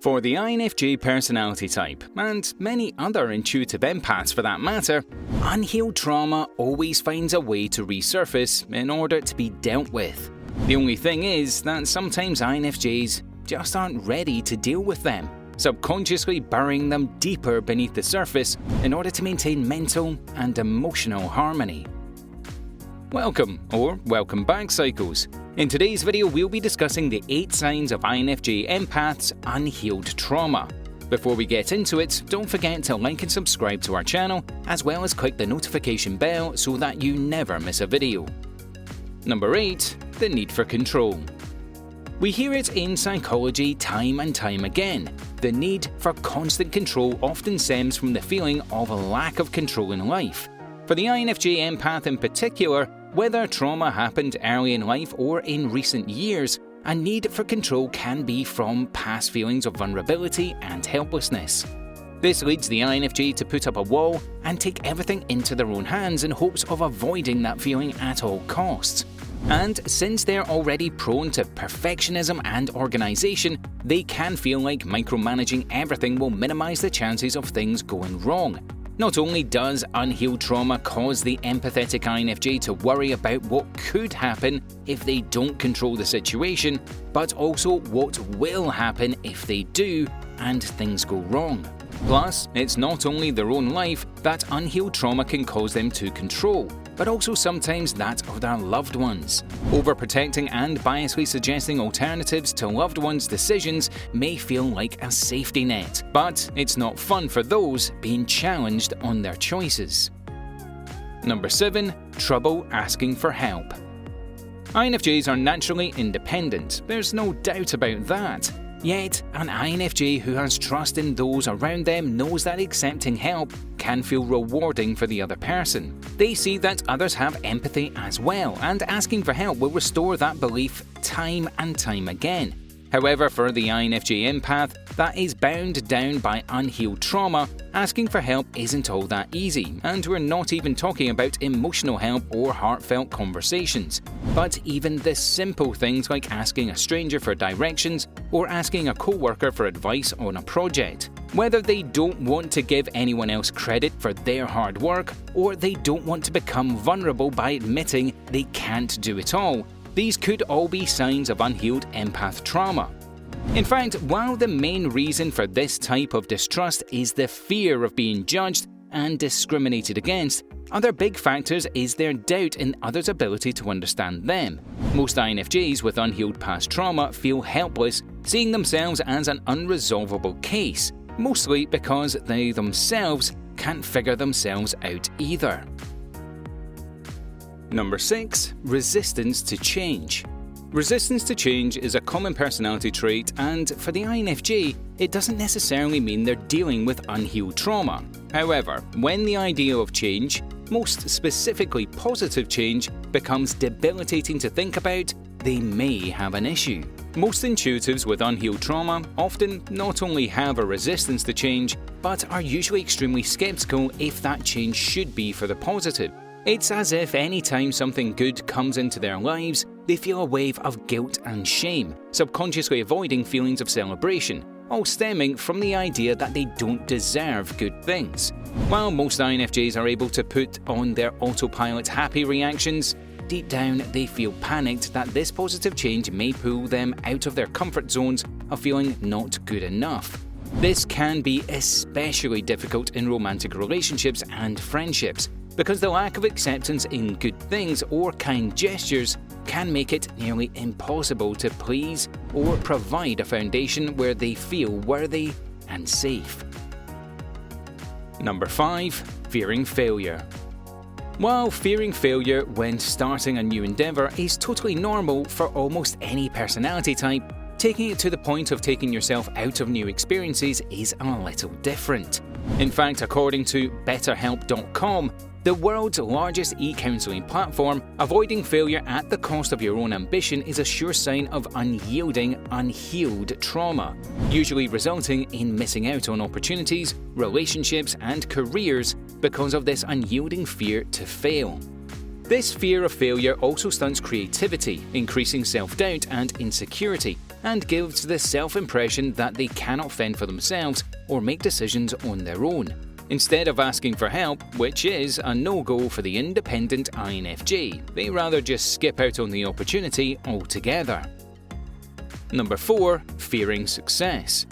For the INFJ personality type, and many other intuitive empaths for that matter, unhealed trauma always finds a way to resurface in order to be dealt with. The only thing is that sometimes INFJs just aren't ready to deal with them, subconsciously burying them deeper beneath the surface in order to maintain mental and emotional harmony. Welcome back, Psychos. In today's video, we'll be discussing the 8 signs of INFJ empaths' unhealed trauma. Before we get into it, don't forget to like and subscribe to our channel, as well as click the notification bell so that you never miss a video. Number 8. The need for control. We hear it in psychology time and time again. The need for constant control often stems from the feeling of a lack of control in life. For the INFJ empath in particular, whether trauma happened early in life or in recent years, a need for control can be from past feelings of vulnerability and helplessness. This leads the INFJ to put up a wall and take everything into their own hands in hopes of avoiding that feeling at all costs. And since they're already prone to perfectionism and organization, they can feel like micromanaging everything will minimize the chances of things going wrong. Not only does unhealed trauma cause the empathetic INFJ to worry about what could happen if they don't control the situation, but also what will happen if they do and things go wrong. Plus, it's not only their own life that unhealed trauma can cause them to control, but also sometimes that of their loved ones. Overprotecting and biasly suggesting alternatives to loved ones' decisions may feel like a safety net, but it's not fun for those being challenged on their choices. Number 7. Trouble asking for help. INFJs are naturally independent, there's no doubt about that. Yet, an INFJ who has trust in those around them knows that accepting help can feel rewarding for the other person. They see that others have empathy as well, and asking for help will restore that belief time and time again. However, for the INFJ empath that is bound down by unhealed trauma, asking for help isn't all that easy, and we're not even talking about emotional help or heartfelt conversations, but even the simple things like asking a stranger for directions or asking a co-worker for advice on a project. Whether they don't want to give anyone else credit for their hard work, or they don't want to become vulnerable by admitting they can't do it all, these could all be signs of unhealed empath trauma. In fact, while the main reason for this type of distrust is the fear of being judged and discriminated against, other big factors is their doubt in others' ability to understand them. Most INFJs with unhealed past trauma feel helpless, seeing themselves as an unresolvable case, mostly because they themselves can't figure themselves out either. Number 6. Resistance to change. Resistance to change is a common personality trait, and for the INFJ, it doesn't necessarily mean they're dealing with unhealed trauma. However, when the idea of change, most specifically positive change, becomes debilitating to think about, they may have an issue. Most intuitives with unhealed trauma often not only have a resistance to change, but are usually extremely skeptical if that change should be for the positive. It's as if any time something good comes into their lives, they feel a wave of guilt and shame, subconsciously avoiding feelings of celebration, all stemming from the idea that they don't deserve good things. While most INFJs are able to put on their autopilot happy reactions, deep down they feel panicked that this positive change may pull them out of their comfort zones of feeling not good enough. This can be especially difficult in romantic relationships and friendships, because the lack of acceptance in good things or kind gestures can make it nearly impossible to please or provide a foundation where they feel worthy and safe. Number 5. Fearing failure. While fearing failure when starting a new endeavour is totally normal for almost any personality type, taking it to the point of taking yourself out of new experiences is a little different. In fact, according to BetterHelp.com, the world's largest e-counseling platform, avoiding failure at the cost of your own ambition is a sure sign of unyielding, unhealed trauma, usually resulting in missing out on opportunities, relationships, and careers because of this unyielding fear to fail. This fear of failure also stunts creativity, increasing self-doubt and insecurity, and gives the self-impression that they cannot fend for themselves or make decisions on their own, instead of asking for help, which is a no-go for the independent INFJ. They rather just skip out on the opportunity altogether. Number 4. Fearing success.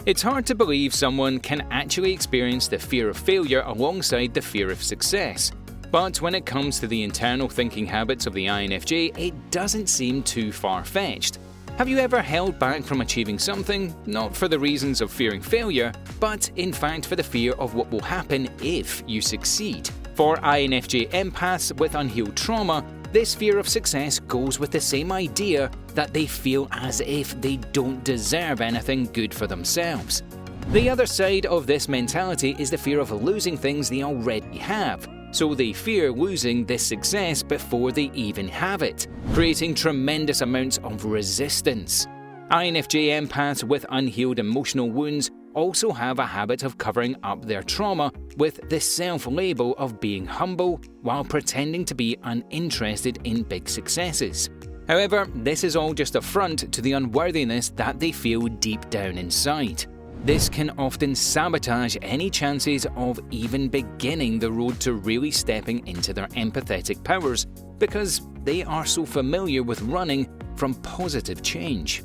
It's hard to believe someone can actually experience the fear of failure alongside the fear of success. But when it comes to the internal thinking habits of the INFJ, it doesn't seem too far-fetched. Have you ever held back from achieving something, not for the reasons of fearing failure, but in fact for the fear of what will happen if you succeed? For INFJ empaths with unhealed trauma, this fear of success goes with the same idea that they feel as if they don't deserve anything good for themselves. The other side of this mentality is the fear of losing things they already have, so they fear losing this success before they even have it, creating tremendous amounts of resistance. INFJ empaths with unhealed emotional wounds also have a habit of covering up their trauma with the self-label of being humble while pretending to be uninterested in big successes. However, this is all just a front to the unworthiness that they feel deep down inside. This can often sabotage any chances of even beginning the road to really stepping into their empathetic powers because they are so familiar with running from positive change.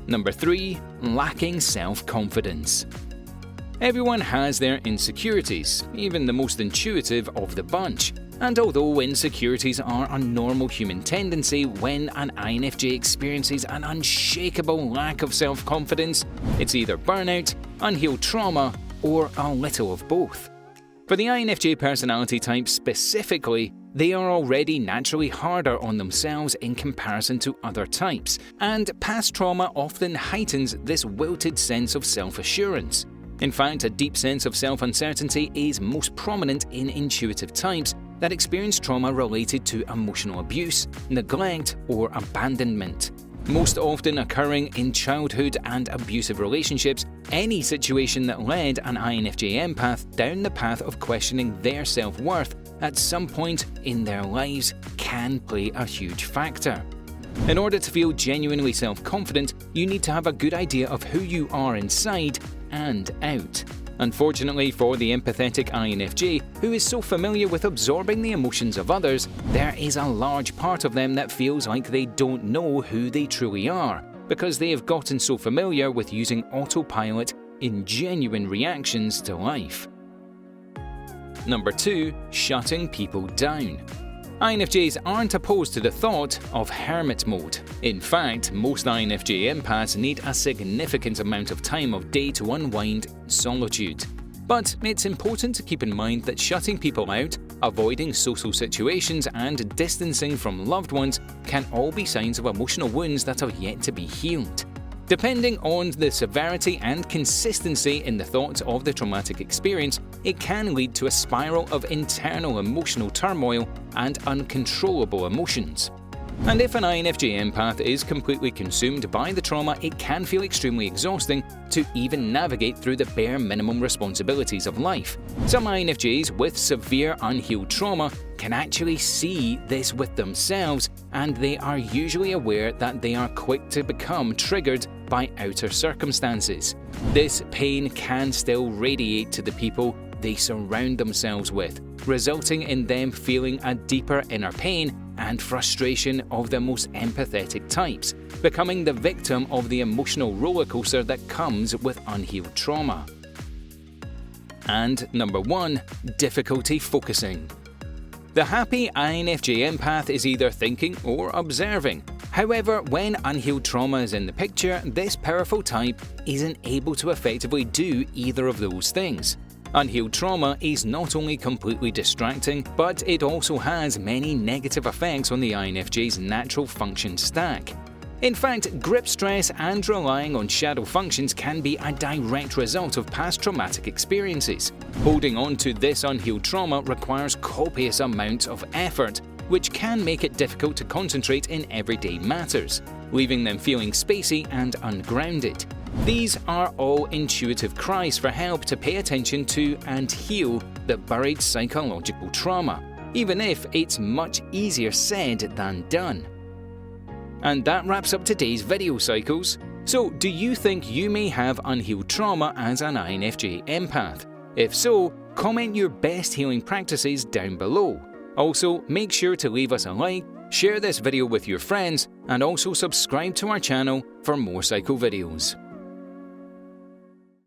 Number 3. Lacking self-confidence. Everyone has their insecurities, even the most intuitive of the bunch. And although insecurities are a normal human tendency, when an INFJ experiences an unshakable lack of self-confidence, it's either burnout, unhealed trauma, or a little of both. For the INFJ personality type specifically, they are already naturally harder on themselves in comparison to other types, and past trauma often heightens this wilted sense of self-assurance. In fact, a deep sense of self-uncertainty is most prominent in intuitive types that experience trauma related to emotional abuse, neglect, or abandonment. Most often occurring in childhood and abusive relationships, any situation that led an INFJ empath down the path of questioning their self-worth at some point in their lives can play a huge factor. In order to feel genuinely self-confident, you need to have a good idea of who you are inside and out. Unfortunately for the empathetic INFJ, who is so familiar with absorbing the emotions of others, there is a large part of them that feels like they don't know who they truly are, because they have gotten so familiar with using autopilot in genuine reactions to life. Number 2. Shutting people down. INFJs aren't opposed to the thought of hermit mode. In fact, most INFJ empaths need a significant amount of time of day to unwind in solitude. But it's important to keep in mind that shutting people out, avoiding social situations, and distancing from loved ones can all be signs of emotional wounds that are yet to be healed. Depending on the severity and consistency in the thoughts of the traumatic experience, it can lead to a spiral of internal emotional turmoil and uncontrollable emotions. And if an INFJ empath is completely consumed by the trauma, it can feel extremely exhausting to even navigate through the bare minimum responsibilities of life. Some INFJs with severe unhealed trauma can actually see this with themselves, and they are usually aware that they are quick to become triggered by outer circumstances. This pain can still radiate to the people they surround themselves with, resulting in them feeling a deeper inner pain and frustration of the most empathetic types, becoming the victim of the emotional rollercoaster that comes with unhealed trauma. And number 1. Difficulty focusing. The happy INFJ empath is either thinking or observing. However, when unhealed trauma is in the picture, this powerful type isn't able to effectively do either of those things. Unhealed trauma is not only completely distracting, but it also has many negative effects on the INFJ's natural function stack. In fact, grip stress and relying on shadow functions can be a direct result of past traumatic experiences. Holding on to this unhealed trauma requires copious amounts of effort, which can make it difficult to concentrate in everyday matters, leaving them feeling spacey and ungrounded. These are all intuitive cries for help to pay attention to and heal the buried psychological trauma, even if it's much easier said than done. And that wraps up today's video, Psychos. So, do you think you may have unhealed trauma as an INFJ empath? If so, comment your best healing practices down below. Also, make sure to leave us a like, share this video with your friends, and also subscribe to our channel for more Psycho videos.